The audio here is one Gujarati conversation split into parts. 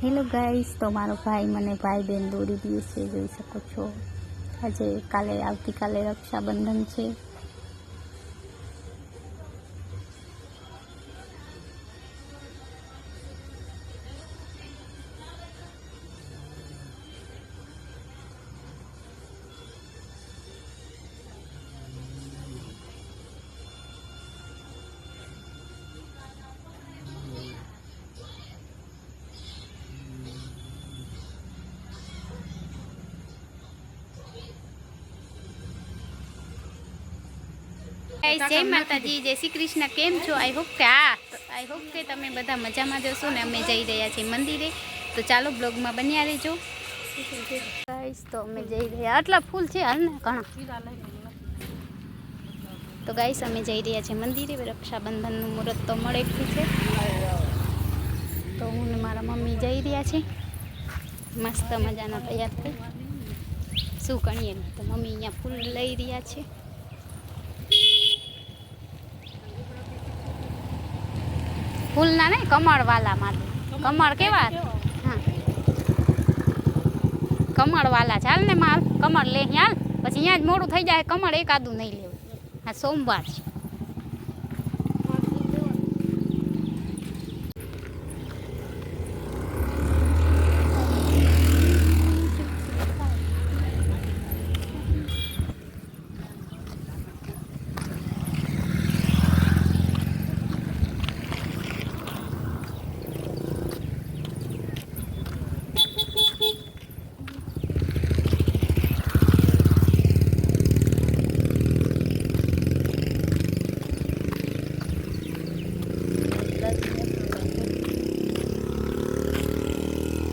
હેલો ગાઈસ, તો મારો ભાઈ મને ભાઈ બહેન દોરી દિવસે જોઈ શકો છો. આજે આવતીકાલે રક્ષાબંધન છે. જય માતાજી, જય શ્રી કૃષ્ણ. કેમ છો? આઈ હોપ કે તમે બધા મજામાં જશો ને. અમે જઈ રહ્યા છીએ મંદિરે, તો ચાલો બ્લોગમાં બન્યા રહેજો. ગાઈસ, તો અમે જઈ રહ્યા, આટલા ફૂલ છે હાલ ને ઘણા. તો ગાઈસ, અમે જઈ રહ્યા છીએ મંદિરે. રક્ષાબંધનનું મુહૂર્ત તો મળેલું છે, તો હું ને મારા મમ્મી જઈ રહ્યા છે મસ્ત મજાના તૈયાર થઈ. શું કણીએ, તો મમ્મી અહીંયા ફૂલ લઈ રહ્યા છે. ફૂલના ને કમળવાલા માટે. કમળ કેવા? હા, કમળવાલા ચાલ ને માલ. કમળ લે હાલ, પછી અહીંયા જ મોડું થઈ જાય. કમળ એકાદું નહીં લેવું. આ સોમવાર છે.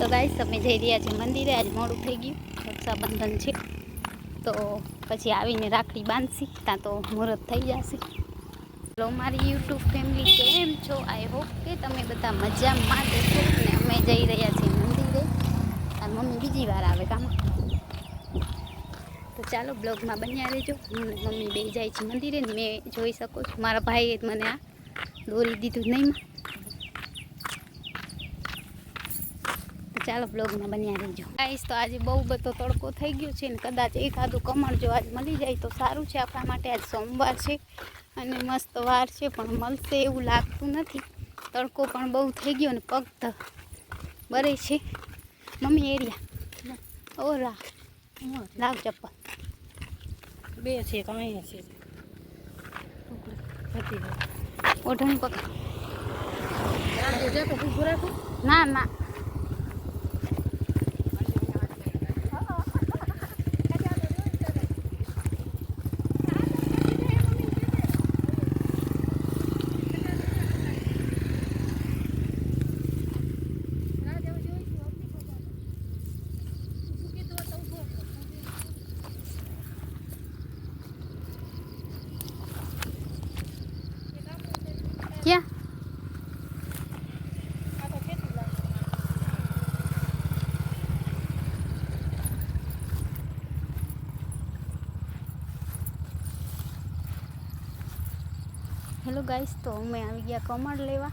તો ગાઈસ, અમે જઈ રહ્યા છીએ મંદિરે. આજ મોડું થઈ ગયું, રક્ષાબંધન છે, તો પછી આવીને રાખડી બાંધશી, ત્યાં તો મુહૂર્ત થઈ જશે. તો મારી યુટ્યુબ ફેમિલી કેમ છો? આઈ હોપ કે તમે બધા મજામાં જશો ને. અમે જઈ રહ્યા છીએ મંદિરે. આ મમ્મી બીજી વાર આવે કામ, તો ચાલો બ્લોગમાં બન્યા રહેજો. હું ને મમ્મી બે જાય છે મંદિરે. મેં જોઈ શકો છો, મારા ભાઈએ મને આ દોરી દીધું નહીં. ચાલો બ્લોગમાં બન્યા રહેજો. ગાઈસ, તો આજે બહુ બધો તડકો થઈ ગયો છે ને, કદાચ એકાદું કમળ જો આજ મળી જાય તો સારું છે આપણા માટે. આજ સોમવાર છે અને મસ્ત વાર છે, પણ મળશે એવું લાગતું નથી. તડકો પણ બહુ થઈ ગયો ને પગ બરે છે. મમ્મી એરિયા ઓ લાવ ચપ્પલ બે છે, કાંઈ છે ઓઢણી પકડ. ના ના, ક્યાં હેલો ગાઈસ, તો અમે આવી ગયા કમળ લેવા.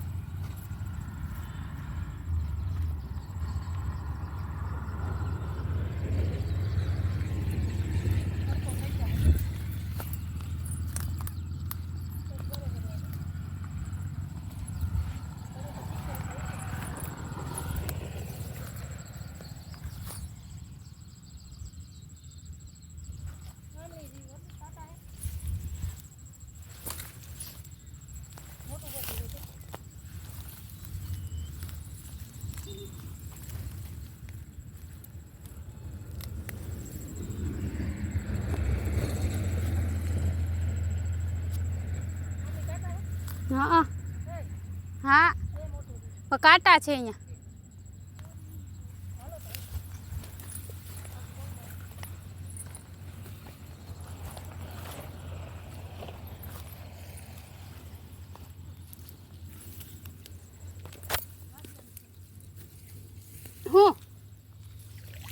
હા હા, કાંટા છે અહીંયા.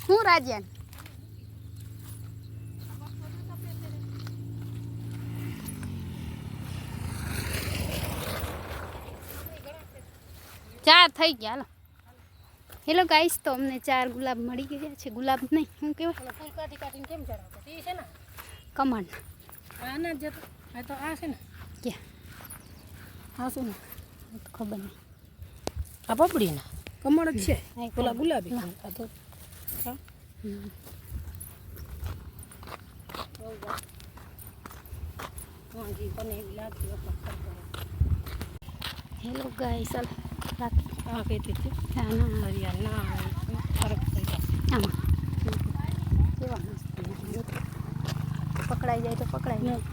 હું રાજ્યાન ચાર થઈ ગયા. હાલો હેલો ગાઈસ, તો અમને 4 ગુલાબ મળી ગયા છે. ગુલાબ નહીં, શું કહેવાય? ઓલા ફૂલ કાઢી કાઢીને કેમ ચડાવતા? તે છે ને કમળ. આ ના જતો. આ તો આ છે ને. ક્યાં આ શું ને? એ તો ખબર નહીં. આ પપડીના કમળ જ છે. હા, ઓલા ગુલાબી આ તો હા. હા જી બને એવી લાગતી હેલો ગાઈસ, ચાલ રાખી. હા કહેતી હતી હા ના હરિયા ના ફરક થઈ જશે. આમાં કેવા મસ્ત પકડાઈ જાય તો પકડાઈ જાય.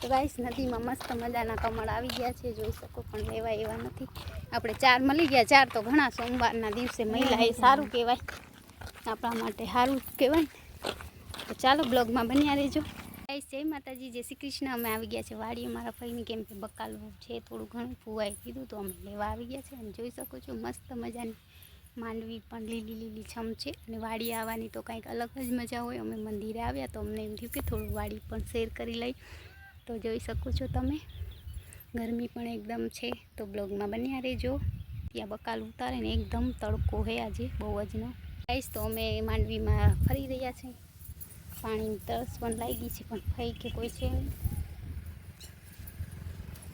તો ગાઈસ, નદીમાં મસ્ત મજાના કમળ આવી ગયા છે, જોઈ શકો, પણ લેવા એવા નથી. આપણે 4 મળી ગયા. 4 તો ઘણા. સોમવારના દિવસે મહિલા એ સારું કહેવાય, આપણા માટે સારું કહેવાય. તો ચાલો બ્લોગમાં બન્યા રહેજો. ગાઈસ, જય માતાજી, જય શ્રી કૃષ્ણ. અમે આવી ગયા છે વાડી અમારા ફઈને, કેમ કે બકાલું છે થોડું ઘણું, ફુવાઈ કીધું તો અમે લેવા આવી ગયા છે. અને જોઈ શકો છો મસ્ત મજાની માંડવી પણ લીલી લીલી છમ છે. અને વાડી આવવાની તો કંઈક અલગ જ મજા હોય. અમે મંદિરે આવ્યા તો અમને એમ થયું કે થોડું વાડી પણ શેર કરી લઈ. તો જોઈ શકો છો તમે, ગરમી પણ એકદમ છે. તો બ્લોગમાં બન્યા રહેજો. ત્યાં બકાલ ઉતારે ને એકદમ તડકો હે આજે બહુ જ નો. ગાઈસ, તો અમે માંડવીમાં ફરી રહ્યા છીએ. પાણીની તરસ પણ લાગી છે, પણ ફઈ કે કોઈ છે નહીં.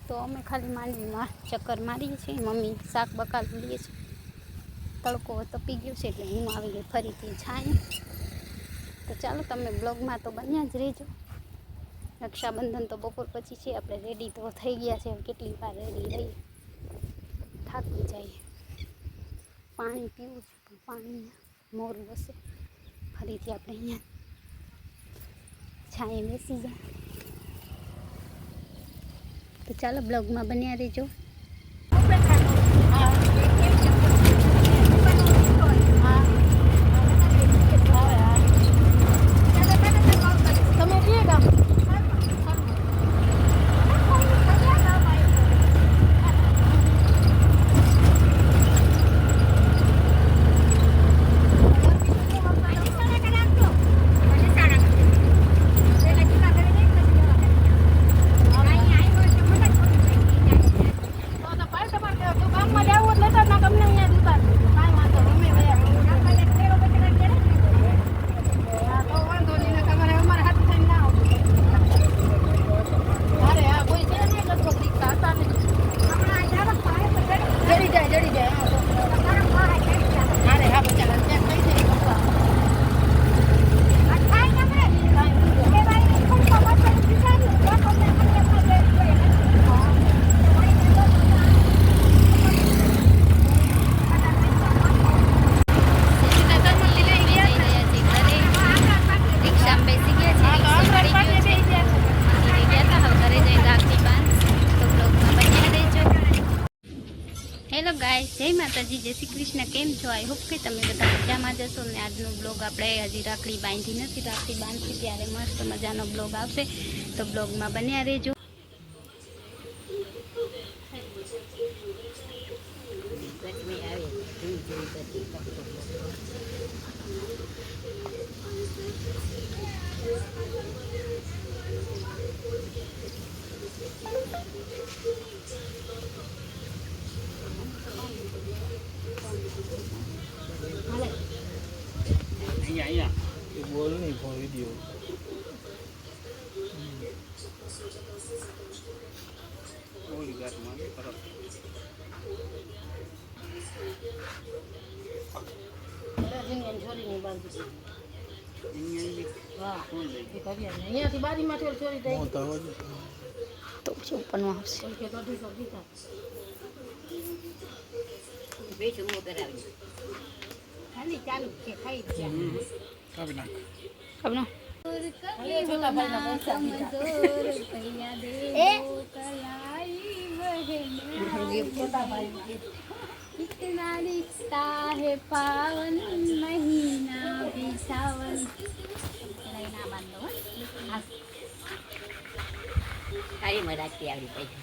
તો અમે ખાલી માંડવીમાં ચક્કર મારીએ છીએ. મમ્મી શાક બકાલ લઈએ છીએ. તડકો તપી ગયો છે એટલે હું આવી ગઈ ફરીથી છાંય. તો ચાલો તમે બ્લોગમાં તો બન્યા જ રહેજો. રક્ષાબંધન તો બપોર પછી છે. આપણે રેડી તો થઈ ગયા છે. કેટલી વાર રેડી રહીએ, થાકી જાય. પાણી પીવું છે પણ પાણી મોર વસે. ફરીથી આપણે અહીંયા છાંયે બેસી જાય. તો ચાલો બ્લોગમાં બન્યા રહેજો. હેલો ગાઈસ, જય માતાજી, જય શ્રી કૃષ્ણ. કેમ છો? આઈ હોપ કે તમે બધા મજામાં જશો. ને આજનો બ્લોગ આપણે હજી રાખડી બાંધી નથી. રાખડી બાંધતી ત્યારે મસ્ત મજાનો બ્લોગ આવશે, તો બ્લોગમાં બન્યા રહેજો. बोल नहीं फोन वीडियो ओली गात में परत જીની છોરીની બાજુ इंजन હા फोन ले એ કર્યા ને અહીંયાથી બારીમાંથી ચોરી થઈ होता हो તો પછી ઉપરનું આવશે. કોઈ કે કઢી સબ્જી તા બેચું મો કરાવી ખાલી ચાલુ છે ખાઈ ગયા कब ना ખબર ખાલી છોટા ભાઈના પૈસા છોટા ભાઈ कितना रिश्ता है पावन महीना भी सावन. ના બાંધો તારી મરાઠી આવડી પડી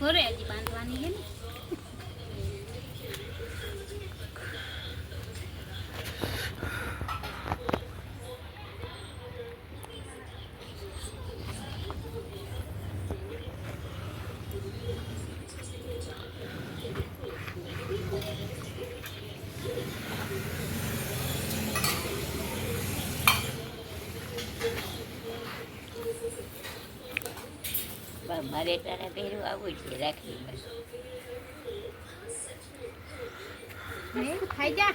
ઘરે હજી બાંધવાની છે ને. મારે તારા પહેરવું આવું છે રાખી ખાઈ જા.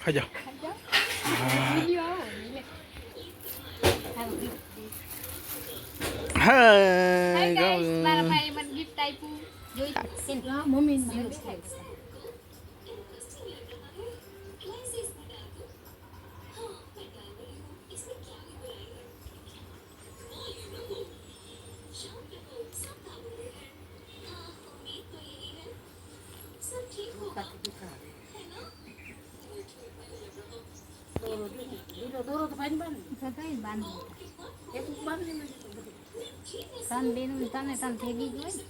ખાઈ જા. Hi હાય guys, મારા ભાઈ મને ગિફ્ટ આપ્યું. જોઈ મમ્મી મને દેખાય. સગાઈ બાંધી. તન બેનું તને તન ભેગી જ હોય ને.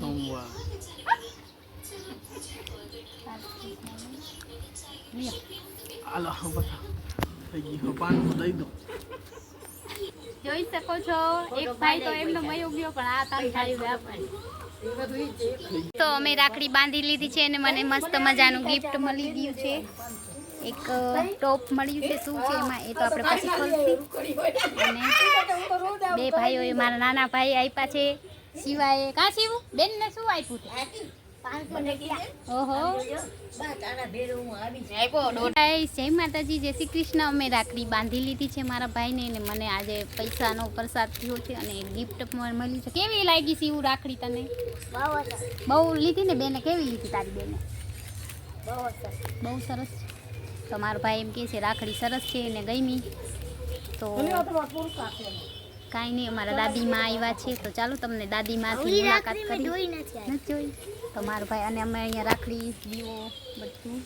સોમવાર. હાલો બધા થઈ ગયું. પાણી દઈ દો. જોઈ શકો છો એક ભાઈ તો એમનો મયો ગયો પણ આ તન ભાઈ તો અમે રાખડી બાંધી લીધી છે અને મને મસ્ત મજાનું ગિફ્ટ મળી ગયું છે. એક ટોપ મળ્યું છે. શું છે એમાં એ તો આપણે પછી ખોલશું. અને બે ભાઈઓએ મારા નાના ભાઈ આપ્યા છે. શિવાએ કા શિવ બેનને શું આપ્યું છે? ઓહો જય માતાજી, જય શ્રી કૃષ્ણ. અમે રાખડી બાંધી લીધી છે મારા ભાઈને અને મને આજે પૈસાનો પ્રસાદ થયો છે અને ગિફ્ટ પણ મળ્યું છે. કેવી લાગી શિવ રાખડી તને? બહુ લીધી ને બેને? કેવી લીધી તારી બેને? બહુ સરસ. તો મારો ભાઈ એમ કહે છે રાખડી સરસ છે અને ગમી. તો કાંઈ નહીં, અમારા દાદીમાં આવ્યા છે તો ચાલો તમને દાદીમાંથી મુલાકાત કરી. નથી જોઈ તો મારો ભાઈ અને અમે અહીંયા રાખડી દીવો બધું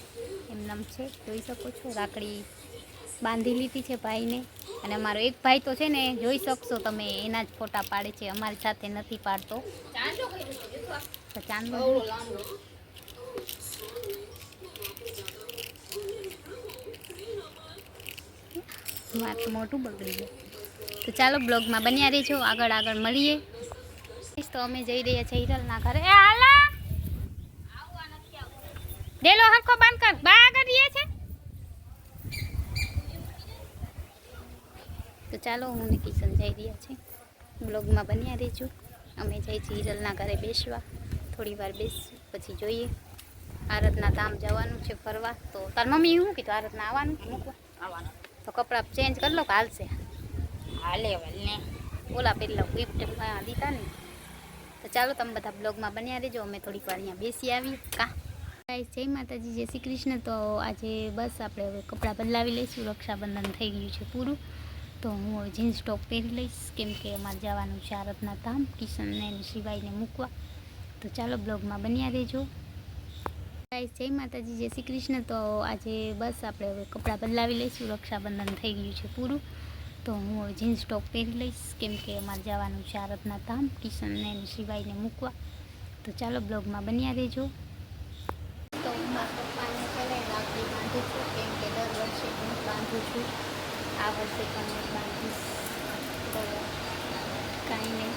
એમનામ છે જોઈ શકો છો. રાખડી બાંધી લીધી છે ભાઈને. અને અમારો એક ભાઈ તો છે ને જોઈ શકશો તમે એના જ ફોટા પાડે છે, અમારી સાથે નથી પાડતો. તો ચાંદલો મારું મોટું બગડી ગયું. તો ચાલો બ્લોગમાં બન્યા રહેજો, આગળ મળીએ. તો અમે જઈ રહ્યા છીએ હિરલના ઘરે. એ હાલા ડેલો હરખો બંધ કર, બા આગળ રહીએ છે. તો ચાલો હું ને કિશન જઈ રહ્યા છે. બ્લોગમાં બન્યા રહેજો. અમે જઈ છીએ હિરલના ઘરે બેસવા. થોડી વાર બેસશું પછી જોઈએ. આરાધના ધામ જવાનું છે ફરવા. તો તાર મમ્મી શું કીધું? આરાધના આવવાનું મૂકવા આવવાનું. તો કપડાં ચેન્જ કરી લો કે હાલશે? હાલે ને ઓલા પેલા ગિફ્ટ દીધા ને. તો ચાલો તમે બધા બ્લોગમાં બન્યા રહેજો. અમે થોડીક વાર અહીંયા બેસી આવી. કા જય માતાજી, જય શ્રી કૃષ્ણ. તો આજે બસ આપણે હવે કપડાં બદલાવી લઈશું. રક્ષાબંધન થઈ ગયું છે પૂરું. તો હું હવે જીન્સ ટોપ પહેરી લઈશ કેમ કે અમારે જવાનું છે આરાધના ધામ કિશનને અને શિવાઈને મૂકવા. તો ચાલો બ્લોગમાં બન્યા રહેજો. જય માતાજી, જય શ્રી કૃષ્ણ. તો આજે બસ આપણે હવે કપડાં બદલાવી લઈશું. રક્ષાબંધન થઈ ગયું છે પૂરું. તો હું હવે જીન્સ ટોપ પહેરી લઈશ કેમ કે અમારે જવાનું છે આરાધના ધામ કિશનને અને શિવાઈને મૂકવા. તો ચાલો બ્લોગમાં બન્યા રહેજો. બાંધું છું, કેમ કે દર વર્ષે હું બાંધું છું. આ વર્ષે પણ હું બાંધીશ, તો કાંઈ નહીં.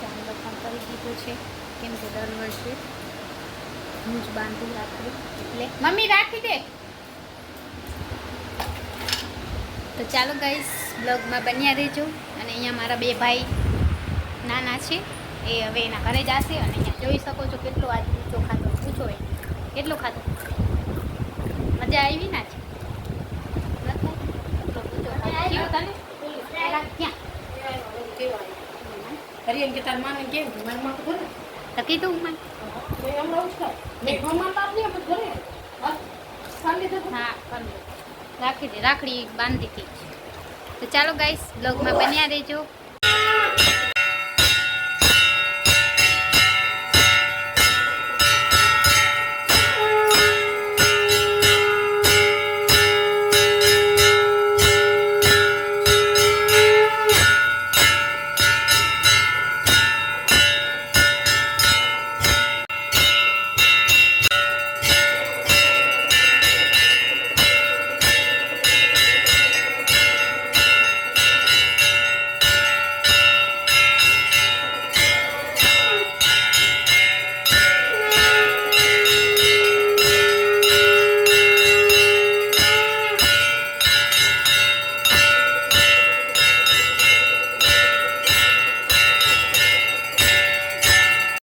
ચાંદલો પણ કરી દીધો છે, કેમ કે દર વર્ષે હું જ બાંધું રાખું એટલે. મમ્મી રાખી દે. તો ચાલો ગાઈસ, બ્લોગમાં બન્યા રહેજો. અને અહીંયા મારા બે ભાઈ નાના છે, એ હવે એના ઘરે જશે. અને અહીંયા જોઈ શકો છો કેટલો આજ ઊંચો ખાતો, પૂછો એ કેટલો ખાતો. મજા આવી ના છે? તો કીધું હા, રાખી દે, રાખડી બાંધી હતી. તો ચાલો ગાઈસ, બ્લોગમાં બન્યા રહેજો.